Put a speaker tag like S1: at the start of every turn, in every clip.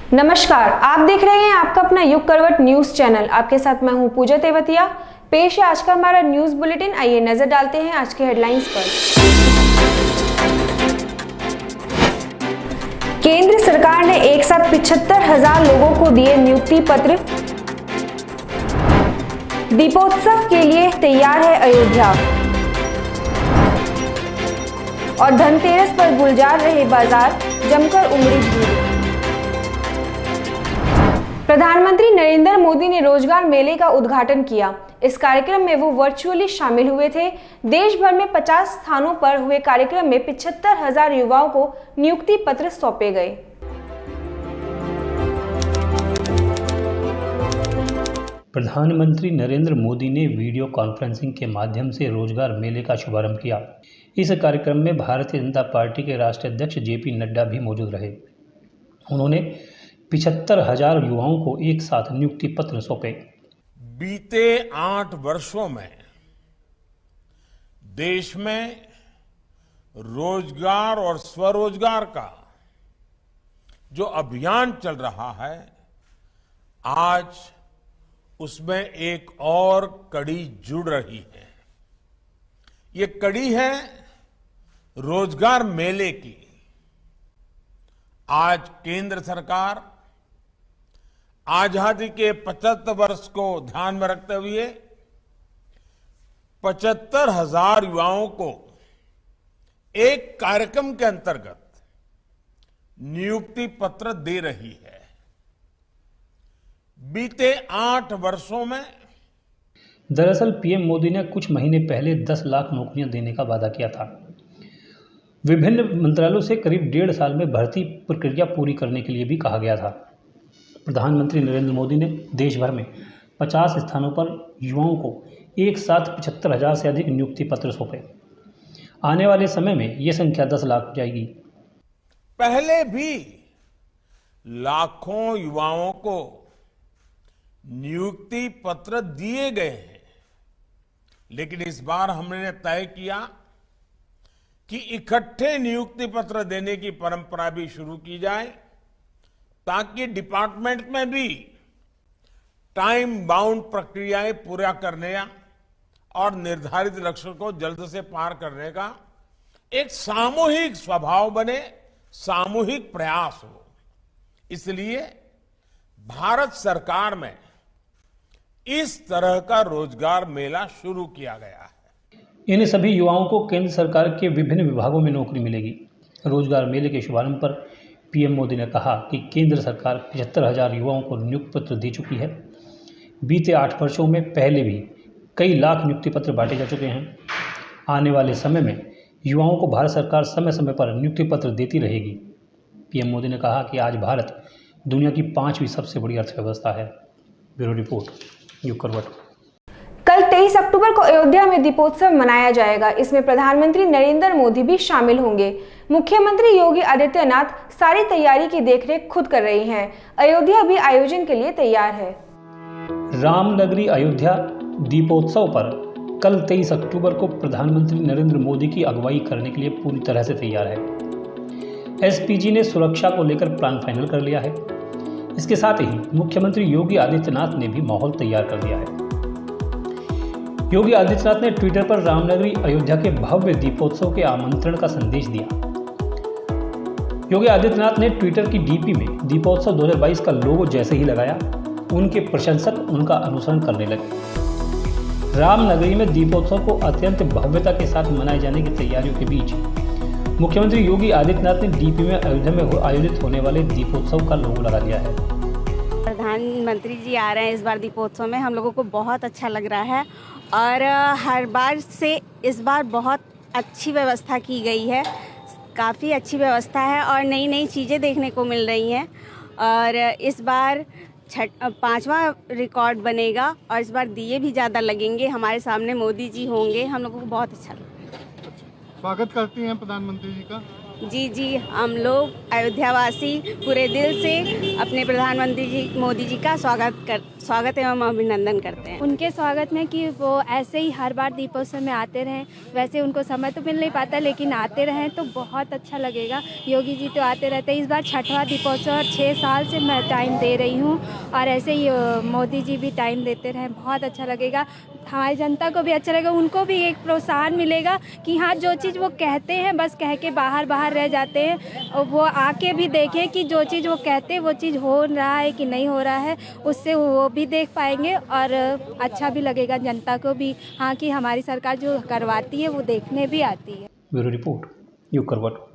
S1: नमस्कार, आप देख रहे हैं आपका अपना युग करवट न्यूज चैनल। आपके साथ मैं हूं पूजा तेवतिया। पेश है आज का हमारा न्यूज बुलेटिन। आइए नजर डालते हैं आज के हेडलाइंस पर। केंद्र सरकार ने एक साथ 75,000 लोगों को दिए नियुक्ति पत्र। दीपोत्सव के लिए तैयार है अयोध्या और धनतेरस पर गुलजार रहे बाजार, जमकर उमड़ी भीड़। प्रधानमंत्री नरेंद्र मोदी ने रोजगार मेले का उद्घाटन किया। इस कार्यक्रम में वो वर्चुअली शामिल हुए थे। देश भर में 50 स्थानों पर हुए कार्यक्रम में 75,000 युवाओं को नियुक्ति पत्र सौंपे गए।
S2: प्रधानमंत्री नरेंद्र मोदी ने वीडियो कॉन्फ्रेंसिंग के माध्यम से रोजगार मेले का शुभारंभ किया। इस कार्यक्रम में भारतीय जनता पार्टी के राष्ट्रीय अध्यक्ष जेपी नड्डा भी मौजूद रहे। उन्होंने 75,000 युवाओं को एक साथ नियुक्ति पत्र सौंपे।
S3: बीते 8 वर्षों में देश में रोजगार और स्वरोजगार का जो अभियान चल रहा है, आज उसमें एक और कड़ी जुड़ रही है। ये कड़ी है रोजगार मेले की। आज केंद्र सरकार आजादी के 75 वर्ष को ध्यान में रखते हुए 75,000 युवाओं को एक कार्यक्रम के अंतर्गत नियुक्ति पत्र दे रही है। बीते 8 वर्षों में
S2: दरअसल पीएम मोदी ने कुछ महीने पहले 10 लाख नौकरियां देने का वादा किया था। विभिन्न मंत्रालयों से करीब 1.5 साल में भर्ती प्रक्रिया पूरी करने के लिए भी कहा गया था। प्रधानमंत्री नरेंद्र मोदी ने देश भर में 50 स्थानों पर युवाओं को एक साथ 75,000 से अधिक नियुक्ति पत्र सौंपे। आने वाले समय में यह संख्या 10 लाख हो जाएगी।
S3: पहले भी लाखों युवाओं को नियुक्ति पत्र दिए गए हैं, लेकिन इस बार हमने तय किया कि इकट्ठे नियुक्ति पत्र देने की परंपरा भी शुरू की जाए, ताकि डिपार्टमेंट में भी टाइम बाउंड प्रक्रियाएं पूरा करने और निर्धारित लक्ष्य को जल्द से पार करने का एक सामूहिक स्वभाव बने, सामूहिक प्रयास हो। इसलिए भारत सरकार में इस तरह का रोजगार मेला शुरू किया गया है।
S2: इन सभी युवाओं को केंद्र सरकार के विभिन्न विभागों में नौकरी मिलेगी। रोजगार मेले के शुभारंभ पर पीएम मोदी ने कहा कि केंद्र सरकार 75,000 युवाओं को नियुक्ति पत्र दे चुकी है। बीते 8 वर्षों में पहले भी कई लाख नियुक्ति पत्र बांटे जा चुके हैं। आने वाले समय में युवाओं को भारत सरकार समय समय पर नियुक्ति पत्र देती रहेगी। पीएम मोदी ने कहा कि आज भारत दुनिया की 5वीं सबसे बड़ी अर्थव्यवस्था है। ब्यूरो रिपोर्ट, युग करवट।
S1: कल 23 अक्टूबर को अयोध्या में दीपोत्सव मनाया जाएगा। इसमें प्रधानमंत्री नरेंद्र मोदी भी शामिल होंगे। मुख्यमंत्री योगी आदित्यनाथ सारी तैयारी की देखरेख खुद कर रही हैं। अयोध्या भी आयोजन के लिए तैयार है।
S2: रामनगरी अयोध्या दीपोत्सव पर कल 23 अक्टूबर को प्रधानमंत्री नरेंद्र मोदी की अगुवाई करने के लिए पूरी तरह से तैयार है। एसपीजी ने सुरक्षा को लेकर प्लान फाइनल कर लिया है। इसके साथ ही मुख्यमंत्री योगी आदित्यनाथ ने भी माहौल तैयार कर दिया है। योगी आदित्यनाथ ने ट्विटर पर रामनगरी अयोध्या के भव्य दीपोत्सव के आमंत्रण का संदेश दिया। योगी आदित्यनाथ ने ट्विटर की डीपी में दीपोत्सव 2022 का लोगो जैसे ही लगाया, उनके प्रशंसक उनका अनुसरण करने लगे। रामनगरी में दीपोत्सव को अत्यंत भव्यता के साथ मनाए जाने की तैयारियों के बीच मुख्यमंत्री योगी आदित्यनाथ ने डीपी में अयोध्या में आयोजित होने वाले दीपोत्सव का लोगो लगा दिया है।
S4: प्रधानमंत्री जी आ रहे हैं इस बार दीपोत्सव में, हम लोगों को बहुत अच्छा लग रहा है और हर बार से इस बार बहुत अच्छी व्यवस्था की गई है। काफ़ी अच्छी व्यवस्था है और नई नई चीज़ें देखने को मिल रही हैं और इस बार 5वां रिकॉर्ड बनेगा और इस बार दिए भी ज़्यादा लगेंगे। हमारे सामने मोदी जी होंगे, हम लोगों को बहुत अच्छा लगेगा।
S5: स्वागत करती हैं प्रधानमंत्री जी का?
S4: जी हम लोग अयोध्यावासी पूरे दिल से अपने प्रधानमंत्री जी मोदी जी का स्वागत एवं अभिनंदन करते हैं।
S5: उनके स्वागत में कि वो ऐसे ही हर बार दीपोत्सव में आते रहें। वैसे उनको समय तो मिल नहीं पाता, लेकिन आते रहें तो बहुत अच्छा लगेगा। योगी जी तो आते रहते हैं, इस बार 6वां दीपोत्सव और 6 साल से मैं टाइम दे रही हूँ और ऐसे ही मोदी जी भी टाइम देते रहें, बहुत अच्छा लगेगा। हमारी जनता को भी अच्छा लगेगा, उनको भी एक प्रोत्साहन मिलेगा कि हाँ, जो चीज़ वो कहते हैं बस कह के बाहर रह जाते हैं, और वो आके भी देखें कि जो चीज़ वो कहते हैं वो चीज़ हो रहा है कि नहीं हो रहा है, उससे वो भी देख पाएंगे और अच्छा भी लगेगा जनता को भी, हाँ, कि हमारी सरकार जो करवाती है वो देखने भी आती है।
S2: ब्यूरो रिपोर्ट, यूं करवट।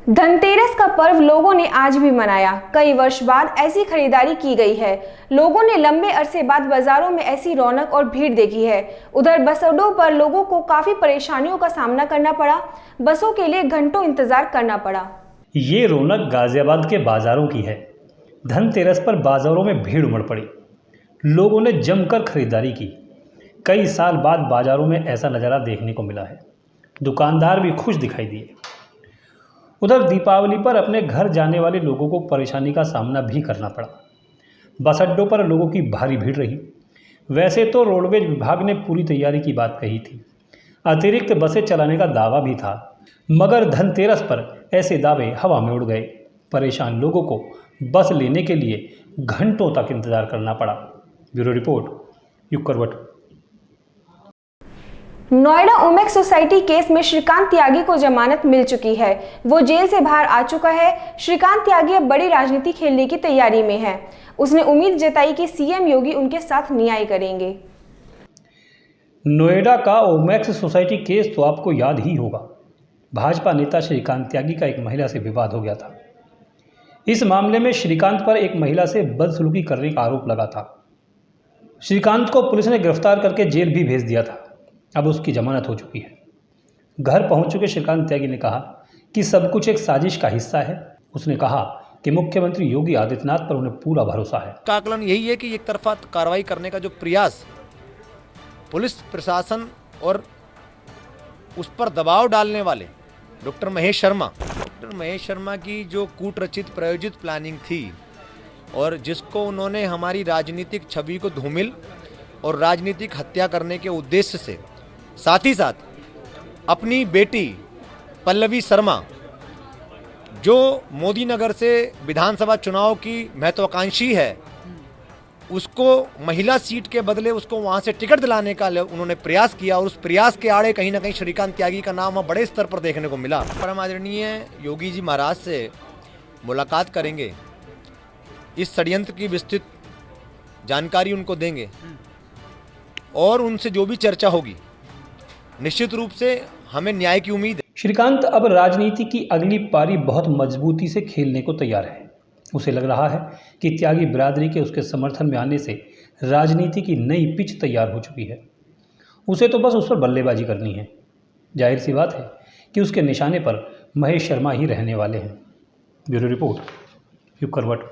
S1: धनतेरस का पर्व लोगों ने आज भी मनाया। कई वर्ष बाद ऐसी खरीदारी की गई है। लोगों ने लंबे अरसे बाद बाजारों में ऐसी रौनक और भीड़ देखी है। उधर बस अड्डों पर लोगों को काफी परेशानियों का सामना करना पड़ा। बसों के लिए घंटों इंतजार करना पड़ा।
S2: ये रौनक गाजियाबाद के बाजारों की है। धनतेरस पर बाजारों में भीड़ उमड़ पड़ी। लोगों ने जमकर खरीदारी की। कई साल बाद बाजारों में ऐसा नज़ारा देखने को मिला है। दुकानदार भी खुश दिखाई दिए। उधर दीपावली पर अपने घर जाने वाले लोगों को परेशानी का सामना भी करना पड़ा। बस अड्डों पर लोगों की भारी भीड़ रही। वैसे तो रोडवेज विभाग ने पूरी तैयारी की बात कही थी, अतिरिक्त बसें चलाने का दावा भी था, मगर धनतेरस पर ऐसे दावे हवा में उड़ गए। परेशान लोगों को बस लेने के लिए घंटों तक इंतजार करना पड़ा। ब्यूरो रिपोर्ट, यूं करवट।
S1: नोएडा ओमेक्स सोसाइटी केस में श्रीकांत त्यागी को जमानत मिल चुकी है। वो जेल से बाहर आ चुका है। श्रीकांत त्यागी अब बड़ी राजनीति खेलने की तैयारी में है। उसने उम्मीद जताई कि सीएम योगी उनके साथ न्याय करेंगे।
S2: नोएडा का ओमेक्स सोसाइटी केस तो आपको याद ही होगा। भाजपा नेता श्रीकांत त्यागी का एक महिला से विवाद हो गया था। इस मामले में श्रीकांत पर एक महिला से बदसलूकी करने का आरोप लगा था। श्रीकांत को पुलिस ने गिरफ्तार करके जेल भी भेज दिया था। अब उसकी जमानत हो चुकी है। घर पहुंच चुके श्रीकांत त्यागी ने कहा कि सब कुछ एक साजिश का हिस्सा है। उसने कहा कि मुख्यमंत्री योगी आदित्यनाथ पर उन्हें पूरा भरोसा है।
S6: का आकलन यही है कि एक तरफा कार्रवाई करने का जो प्रयास पुलिस प्रशासन और उस पर दबाव डालने वाले डॉक्टर महेश शर्मा की जो कूटरचित प्रायोजित प्लानिंग थी और जिसको उन्होंने हमारी राजनीतिक छवि को धूमिल और राजनीतिक हत्या करने के उद्देश्य से, साथ ही साथ अपनी बेटी पल्लवी शर्मा जो मोदी नगर से विधानसभा चुनाव की महत्वाकांक्षी है, उसको महिला सीट के बदले उसको वहां से टिकट दिलाने का उन्होंने प्रयास किया और उस प्रयास के आड़े कहीं ना कहीं श्रीकांत त्यागी का नाम बड़े स्तर पर देखने को मिला। परम आदरणीय योगी जी महाराज से मुलाकात करेंगे, इस षड्यंत्र की विस्तृत जानकारी उनको देंगे और उनसे जो भी चर्चा होगी निश्चित रूप से हमें न्याय की उम्मीद है।
S2: श्रीकांत अब राजनीति की अगली पारी बहुत मजबूती से खेलने को तैयार है। उसे लग रहा है कि त्यागी बिरादरी के उसके समर्थन में आने से राजनीति की नई पिच तैयार हो चुकी है। उसे तो बस उस पर बल्लेबाजी करनी है। जाहिर सी बात है कि उसके निशाने पर महेश शर्मा ही रहने वाले हैं। ब्यूरो रिपोर्ट, यूं करवट।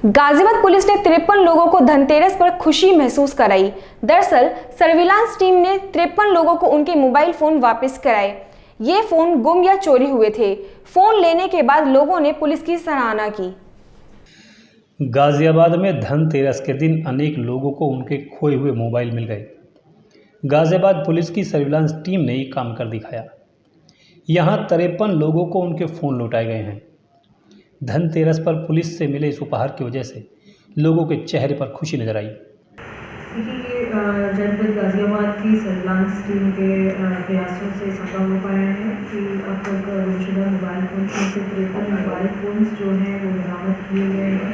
S1: गाजियाबाद पुलिस ने 53 लोगों को धनतेरस पर खुशी महसूस कराई। दरअसल सर्विलांस टीम ने 53 लोगों को उनके मोबाइल फोन वापस कराए। ये फोन गुम या चोरी हुए थे। फोन लेने के बाद लोगों ने पुलिस की सराहना की।
S2: गाजियाबाद में धनतेरस के दिन अनेक लोगों को उनके खोए हुए मोबाइल मिल गए। गाजियाबाद पुलिस की सर्विलांस टीम ने ये काम कर दिखाया। यहाँ 53 लोगों को उनके फ़ोन लौटाए गए हैं। धनतेरस पर पुलिस से मिले इस उपहार की वजह से लोगों के चेहरे पर खुशी नजर आई।
S7: जनपद गाजियाबाद की सर्विलांस टीम के प्रयासों से संभव हो पाया है कि अब तक गुमशुदा मोबाइल फोन में से 53 मोबाइल फोन्स जो हैं वो बरामद किए गए हैं।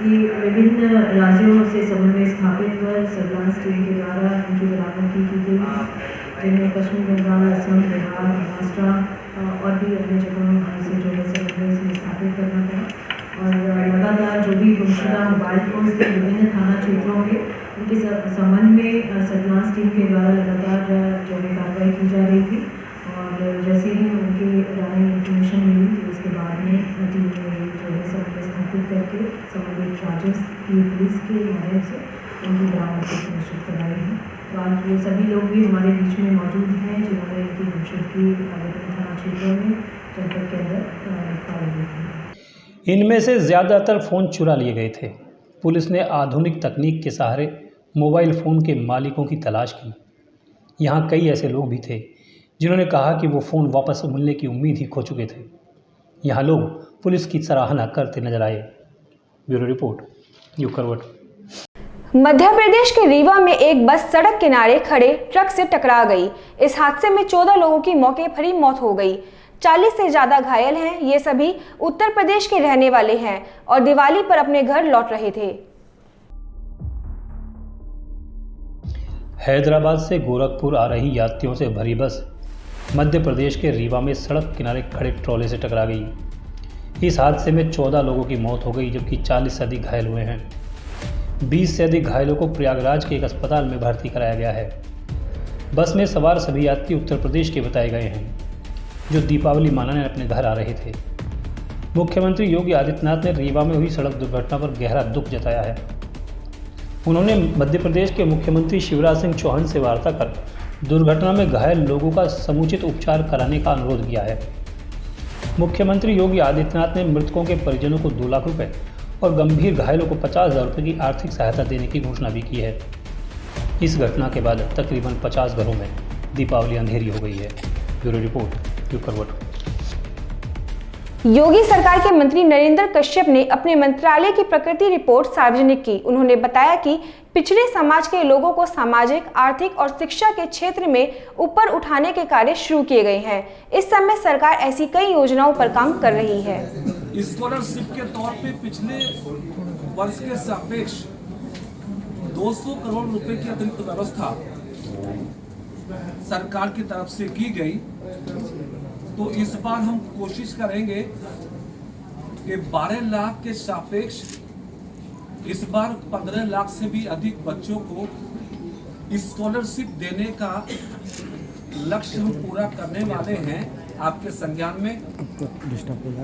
S7: ये विभिन्न राज्यों से समन्वय स्थापित कर सर्विलांस टीम के द्वारा इनकी बरामदगी की गई है, जिनमें पश्चिम बंगाल, असम, बिहार, महाराष्ट्र और भी अन्य जगहों से जो है समन्वय से स्थापित करना था। और लगातार जो भी गुमशुदा मोबाइल फोन थे विभिन्न थाना क्षेत्रों के, उनके संबंध में सर्विलांस टीम के द्वारा लगातार जो है कार्रवाई की जा रही थी। और जैसे ही उनके बारे में इंफॉर्मेशन मिली तो उसके बाद में टीम ने जो है समन्वय स्थापित करके संबंधित राज्यों की पुलिस के मदद से उनकी बरामदगी सुनिश्चित कराई है। तो आज वो सभी लोग भी हमारे बीच में मौजूद हैं जिन्होंने इनकी गुमशुदगी विभिन्न थाना क्षेत्रों में जनपद के अंदर पाई थी।
S2: इनमें से ज़्यादातर फ़ोन चुरा लिए गए थे। पुलिस ने आधुनिक तकनीक के सहारे मोबाइल फ़ोन के मालिकों की तलाश की। यहाँ कई ऐसे लोग भी थे जिन्होंने कहा कि वो फ़ोन वापस मिलने की उम्मीद ही खो चुके थे। यहाँ लोग पुलिस की सराहना करते नजर आए। ब्यूरो रिपोर्ट, न्यूज़ करवट।
S1: मध्य प्रदेश के रीवा में एक बस सड़क किनारे खड़े ट्रक से टकरा गई। इस हादसे में 14 लोगों की मौके पर ही मौत हो गई। 40 से ज्यादा घायल हैं। ये सभी उत्तर प्रदेश के रहने वाले हैं और दिवाली पर अपने घर लौट रहे थे।
S2: हैदराबाद से गोरखपुर आ रही यात्रियों से भरी बस मध्य प्रदेश के रीवा में सड़क किनारे खड़े ट्रॉले से टकरा गई। इस हादसे में 14 लोगों की मौत हो गई जबकि 40 से अधिक घायल हुए हैं। 20 से अधिक घायलों को प्रयागराज के एक अस्पताल में भर्ती कराया गया है। बस में सवार सभी यात्री उत्तर प्रदेश के बताए गए हैं जो दीपावली मनाने अपने घर आ रहे थे। मुख्यमंत्री योगी आदित्यनाथ ने रीवा में हुई सड़क दुर्घटना पर गहरा दुख जताया है। उन्होंने मध्य प्रदेश के मुख्यमंत्री शिवराज सिंह चौहान से वार्ता कर दुर्घटना में घायल लोगों का समुचित उपचार कराने का अनुरोध किया है। मुख्यमंत्री योगी आदित्यनाथ ने मृतकों के परिजनों को 2 लाख रुपए और गंभीर घायलों को 50,000 रुपये की आर्थिक सहायता देने की घोषणा भी की है। इस घटना के बाद तकरीबन 50 घरों में दीपावली अंधेरी हो गई है। ब्यूरो रिपोर्ट, न्यूज़ करवट।
S1: योगी सरकार के मंत्री नरेंद्र कश्यप ने अपने मंत्रालय की प्रकृति रिपोर्ट सार्वजनिक की। उन्होंने बताया कि पिछड़े समाज के लोगों को सामाजिक, आर्थिक और शिक्षा के क्षेत्र में ऊपर उठाने के कार्य शुरू किए गए हैं। इस समय सरकार ऐसी कई योजनाओं पर काम कर रही है।
S8: स्कॉलरशिप के तौर पे पिछले वर्ष के सापेक्ष 200 करोड़ रुपए की अतिरिक्त व्यवस्था सरकार की तरफ से की गई। तो इस बार हम कोशिश करेंगे कि 12 लाख के सापेक्ष इस बार 15 लाख से भी अधिक बच्चों को स्कॉलरशिप देने का लक्ष्य हम पूरा करने वाले हैं। आपके संज्ञान में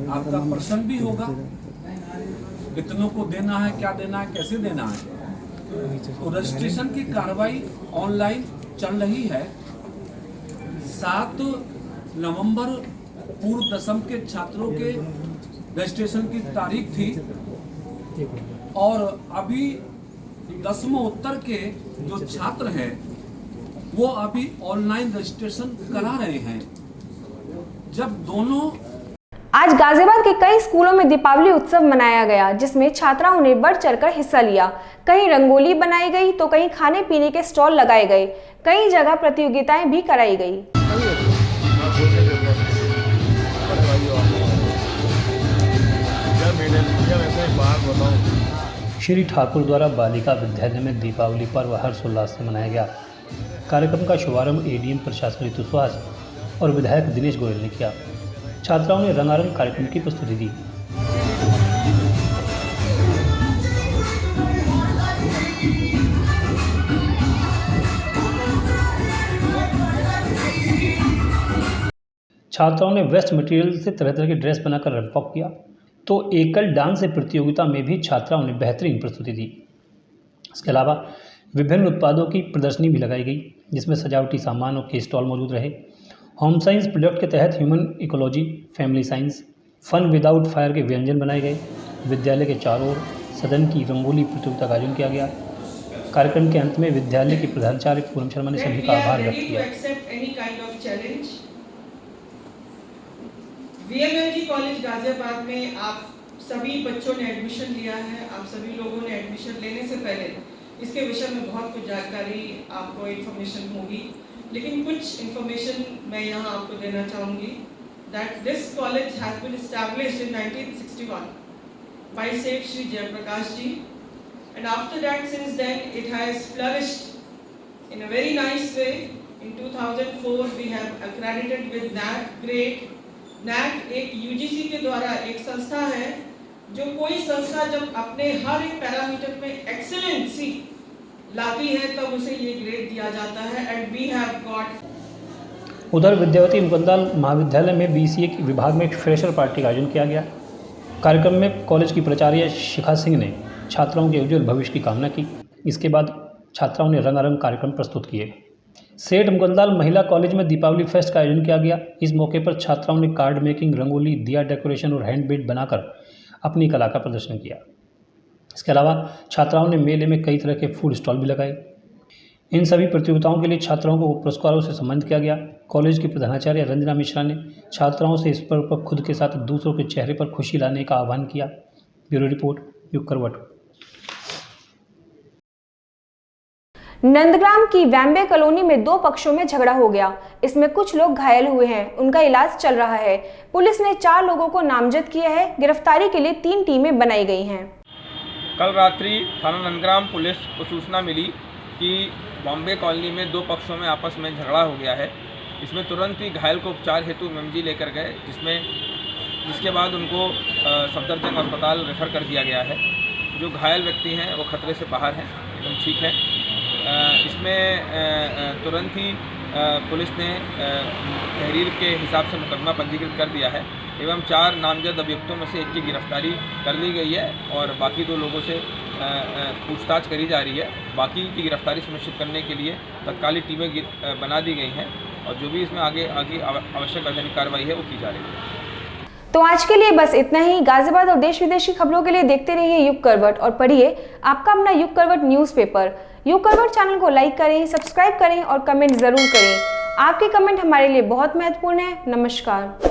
S8: आपका प्रश्न भी होगा कितनों को देना है, क्या देना है, कैसे देना है। तो रजिस्ट्रेशन की कार्रवाई ऑनलाइन चल रही है। 7 नवंबर पूर्व दसम के छात्रों के रजिस्ट्रेशन की तारीख थी और अभी दसमोत्तर के जो छात्र हैं वो अभी ऑनलाइन रजिस्ट्रेशन करा रहे हैं। जब दोनों
S1: आज गाजियाबाद के कई स्कूलों में दीपावली उत्सव मनाया गया जिसमें छात्राओं ने बढ़ चढ़कर हिस्सा लिया। कहीं रंगोली बनाई गई तो कहीं खाने पीने के स्टॉल लगाए गए। कई जगह प्रतियोगिताएं भी कराई गई।
S2: श्री ठाकुर द्वारा बालिका विद्यालय में दीपावली पर्व हर्षोल्लास से मनाया गया। कार्यक्रम का शुभारंभ एडीएम प्रशासन ऋतु सुहास और विधायक दिनेश गोयल ने किया। छात्राओं ने रंगारंग कार्यक्रम की प्रस्तुति दी। छात्राओं ने वेस्ट मटेरियल से तरह तरह की ड्रेस बनाकर रैंप वॉक किया तो एकल डांस प्रतियोगिता में भी छात्राओं ने बेहतरीन प्रस्तुति दी। इसके अलावा विभिन्न उत्पादों की प्रदर्शनी भी लगाई गई जिसमें सजावटी सामानों के स्टॉल मौजूद रहे। होम साइंस प्रोजेक्ट के तहत human ecology, family science, fun without fire के व्यंजन बनाए गए। विद्यालय के चारों ओर सदन की रंगोली प्रतियोगिता का आयोजन किया गया। कार्यक्रम के अंत में विद्यालय के प्रधानाचार्य पूनम शर्मा ने सभी का आभार व्यक्त किया।
S9: VMLG कॉलेज गाजियाबाद में आप सभी बच्चों ने एडमिशन लिया है। आप सभी लोगों ने एडमिशन लेने से पहले इसके विषय में बहुत कुछ जानकारी आपको इन्फॉर्मेशन होगी, लेकिन कुछ इन्फॉर्मेशन मैं यहाँ आपको देना चाहूँगी। That this college has been established in 1961 by Seth Shri Jayaprakash ji, and after that since then it has flourished in a very nice way. In 2004 we have accredited with NAC grade. NAC एक UGC के द्वारा एक संस्था है जो कोई संस्था जब अपने हर एक पैरामीटर में एक्सीलेंसी लाती है तब उसे ये ग्रेड दिया जाता है। And we have got.
S2: उधर विद्यावती मुकुंदलाल महाविद्यालय में BCA के विभाग में एक फ्रेशर पार्टी का आयोजन किया गया। कार्यक्रम में कॉलेज की प्राचार्य शिखा सिंह ने छात्राओं के उज्जवल भविष्य की कामना की। इसके बाद छात्राओं ने रंगारंग कार्यक्रम प्रस्तुत किए। सेठ मुगलदाल महिला कॉलेज में दीपावली फेस्ट का आयोजन किया गया। इस मौके पर छात्राओं ने कार्ड मेकिंग, रंगोली, दिया डेकोरेशन और हैंडमेड बनाकर अपनी कला का प्रदर्शन किया। इसके अलावा छात्राओं ने मेले में कई तरह के फूड स्टॉल भी लगाए। इन सभी प्रतियोगिताओं के लिए छात्राओं को पुरस्कारों से सम्मानित किया गया। कॉलेज की प्रधानाचार्य रंजना मिश्रा ने छात्राओं से इस पर्व पर खुद के साथ दूसरों के चेहरे पर खुशी लाने का आह्वान किया। ब्यूरो रिपोर्ट, युग करवट।
S1: नंदग्राम की वैम्बे कॉलोनी में 2 पक्षों में झगड़ा हो गया। इसमें कुछ लोग घायल हुए हैं, उनका इलाज चल रहा है। पुलिस ने 4 लोगों को नामजद किया है। गिरफ्तारी के लिए 3 टीमें बनाई गई हैं।
S10: कल रात्रि थाना नंदग्राम पुलिस को सूचना मिली कि बॉम्बे कॉलोनी में 2 पक्षों में आपस में झगड़ा हो गया है। इसमें तुरंत ही घायल को उपचार हेतु एमएमजी लेकर गए, जिसके बाद उनको सफदरजंग अस्पताल रेफर कर दिया गया है। जो घायल व्यक्ति हैं वो खतरे से बाहर हैं, एकदम ठीक है। इसमें तुरंत ही पुलिस ने तहरीर के हिसाब से मुकदमा पंजीकृत कर दिया है एवं 4 नामजद अभियुक्तों में से 1 की गिरफ्तारी कर ली गई है और बाकी 2 लोगों से पूछताछ करी जा रही है। बाकी की गिरफ्तारी सुनिश्चित करने के लिए तत्कालीन टीमें बना दी गई हैं और जो भी इसमें आगे आवश्यक वैधानिक कार्रवाई है वो की जा रही है।
S1: तो आज के लिए बस इतना ही। गाजियाबाद और देश विदेश की खबरों के लिए देखते रहिए युग करवट और पढ़िए आपका अपना युग करवट न्यूज़पेपर। युग करवट चैनल को लाइक करें, सब्सक्राइब करें और कमेंट जरूर करें। आपके कमेंट हमारे लिए बहुत महत्वपूर्ण है। नमस्कार।